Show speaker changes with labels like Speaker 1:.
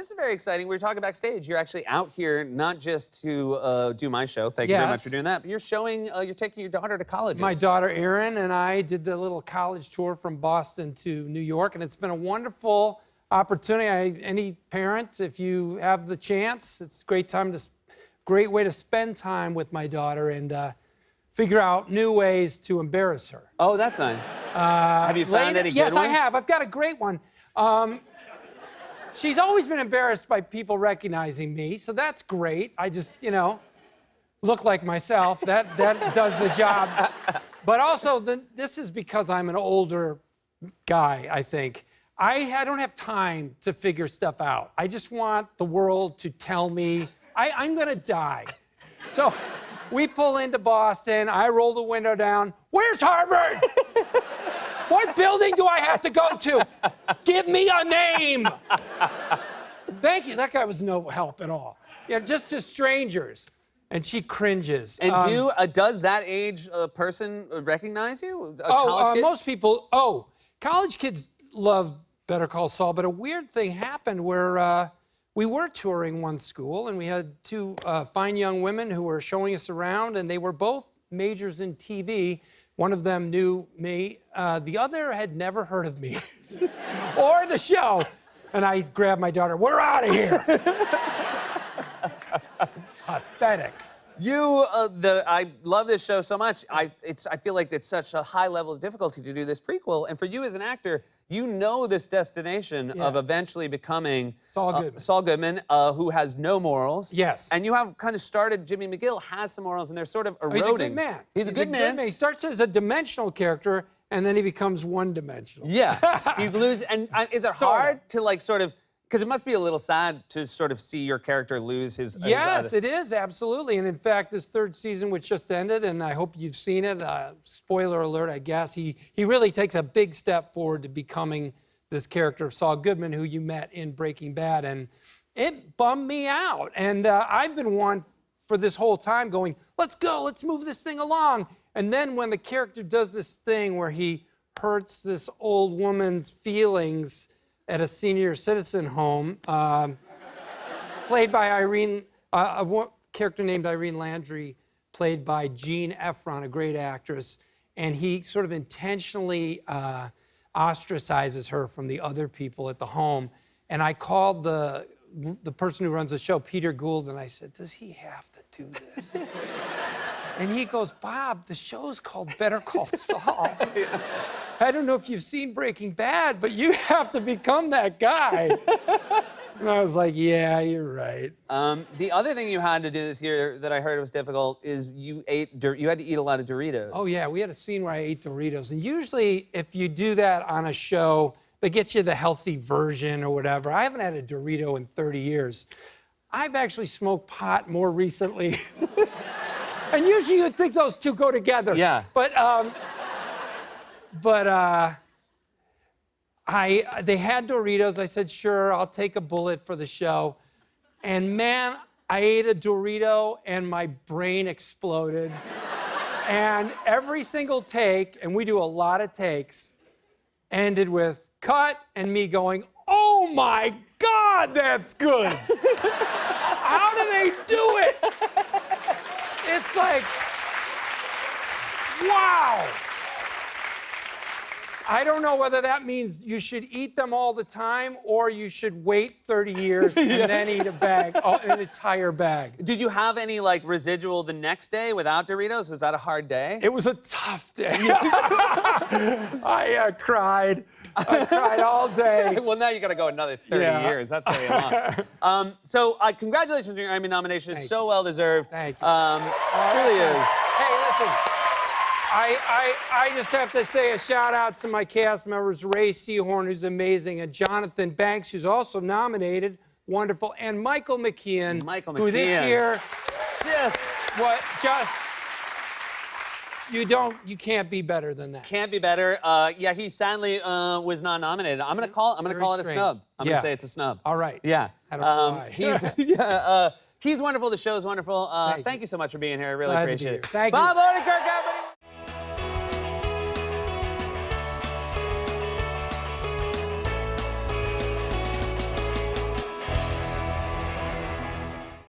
Speaker 1: this is very exciting. We were talking backstage. You're actually out here not just to do my show. Thank you very much for doing that. But you're showing, you're taking your daughter to college.
Speaker 2: My daughter Erin and I did the little college tour from Boston to New York, and it's been a wonderful opportunity. Any parents, if you have the chance, it's a great way to spend time with my daughter and figure out new ways to embarrass her.
Speaker 1: Oh, that's nice. Have you found any good ones?
Speaker 2: Yes, I have. I've got a great one. She's always been embarrassed by people recognizing me, so that's great. I just, look like myself. That does the job. But also, this is because I'm an older guy, I think. I don't have time to figure stuff out. I just want the world to tell me I'm going to die. So we pull into Boston. I roll the window down. Where's Harvard? What building do I have to go to? Give me a name. Thank you. That guy was no help at all. Just to strangers. And she cringes.
Speaker 1: And does that age person recognize you?
Speaker 2: Most people. College kids love Better Call Saul. But a weird thing happened where we were touring one school, and we had two fine young women who were showing us around, and they were both majors in TV. One of them knew me. The other had never heard of me or the show. And I grabbed my daughter. We're out of here. Pathetic.
Speaker 1: I love this show so much. I feel like it's such a high level of difficulty to do this prequel. And for you as an actor, you know this destination of eventually becoming Saul Goodman, who has no morals.
Speaker 2: Yes.
Speaker 1: And you have kind of started, Jimmy McGill has some morals, and they're sort of eroding.
Speaker 2: He's a good man.
Speaker 1: He's a good man.
Speaker 2: He starts as a dimensional character, and then he becomes one-dimensional.
Speaker 1: Yeah. You lose, and is it hard to because it must be a little sad to sort of see your character lose his...
Speaker 2: Yes, it is, absolutely. And in fact, this third season, which just ended, and I hope you've seen it, spoiler alert, I guess, he really takes a big step forward to becoming this character of Saul Goodman, who you met in Breaking Bad, and it bummed me out. And I've been one for this whole time going, let's go, let's move this thing along. And then when the character does this thing where he hurts this old woman's feelings at a senior citizen home, played by a character named Irene Landry, played by Jean Efron, a great actress, and he sort of intentionally ostracizes her from the other people at the home. And I called the person who runs the show, Peter Gould, and I said, does he have to do this? And he goes, Bob, the show's called Better Call Saul. I don't know if you've seen Breaking Bad, but you have to become that guy. And I was like, yeah, you're right.
Speaker 1: The other thing you had to do this year that I heard was difficult is you had to eat a lot of Doritos.
Speaker 2: Oh, yeah, we had a scene where I ate Doritos. And usually, if you do that on a show, they get you the healthy version or whatever. I haven't had a Dorito in 30 years. I've actually smoked pot more recently. And usually you'd think those two go together.
Speaker 1: Yeah.
Speaker 2: But they had Doritos. I said, sure, I'll take a bullet for the show. And man, I ate a Dorito and my brain exploded. And every single take, and we do a lot of takes, ended with cut and me going, oh my God, that's good. How do they do it? It's like, wow. I don't know whether that means you should eat them all the time or you should wait 30 years and then eat an entire bag.
Speaker 1: Did you have any residual the next day without Doritos? Was that a hard day?
Speaker 2: It was a tough day. I cried. I cried all day.
Speaker 1: Well, now you got to go another 30 years. That's very long. So congratulations on your Emmy nomination. It's so well deserved.
Speaker 2: Thank you.
Speaker 1: Truly is.
Speaker 2: Hey, listen. I just have to say a shout out to my cast members, Ray Seahorn, who's amazing, and Jonathan Banks, who's also nominated, wonderful, and Michael McKean, who this year you can't be better than that.
Speaker 1: Can't be better. Yeah, he sadly was not nominated. I'm gonna call it a snub. I'm gonna say it's a snub.
Speaker 2: All right.
Speaker 1: Yeah.
Speaker 2: I don't know why.
Speaker 1: He's wonderful. The show's wonderful. Thank you so much for being here. I really appreciate it.
Speaker 2: Thank you.
Speaker 1: Bob Odenkirk, everyone.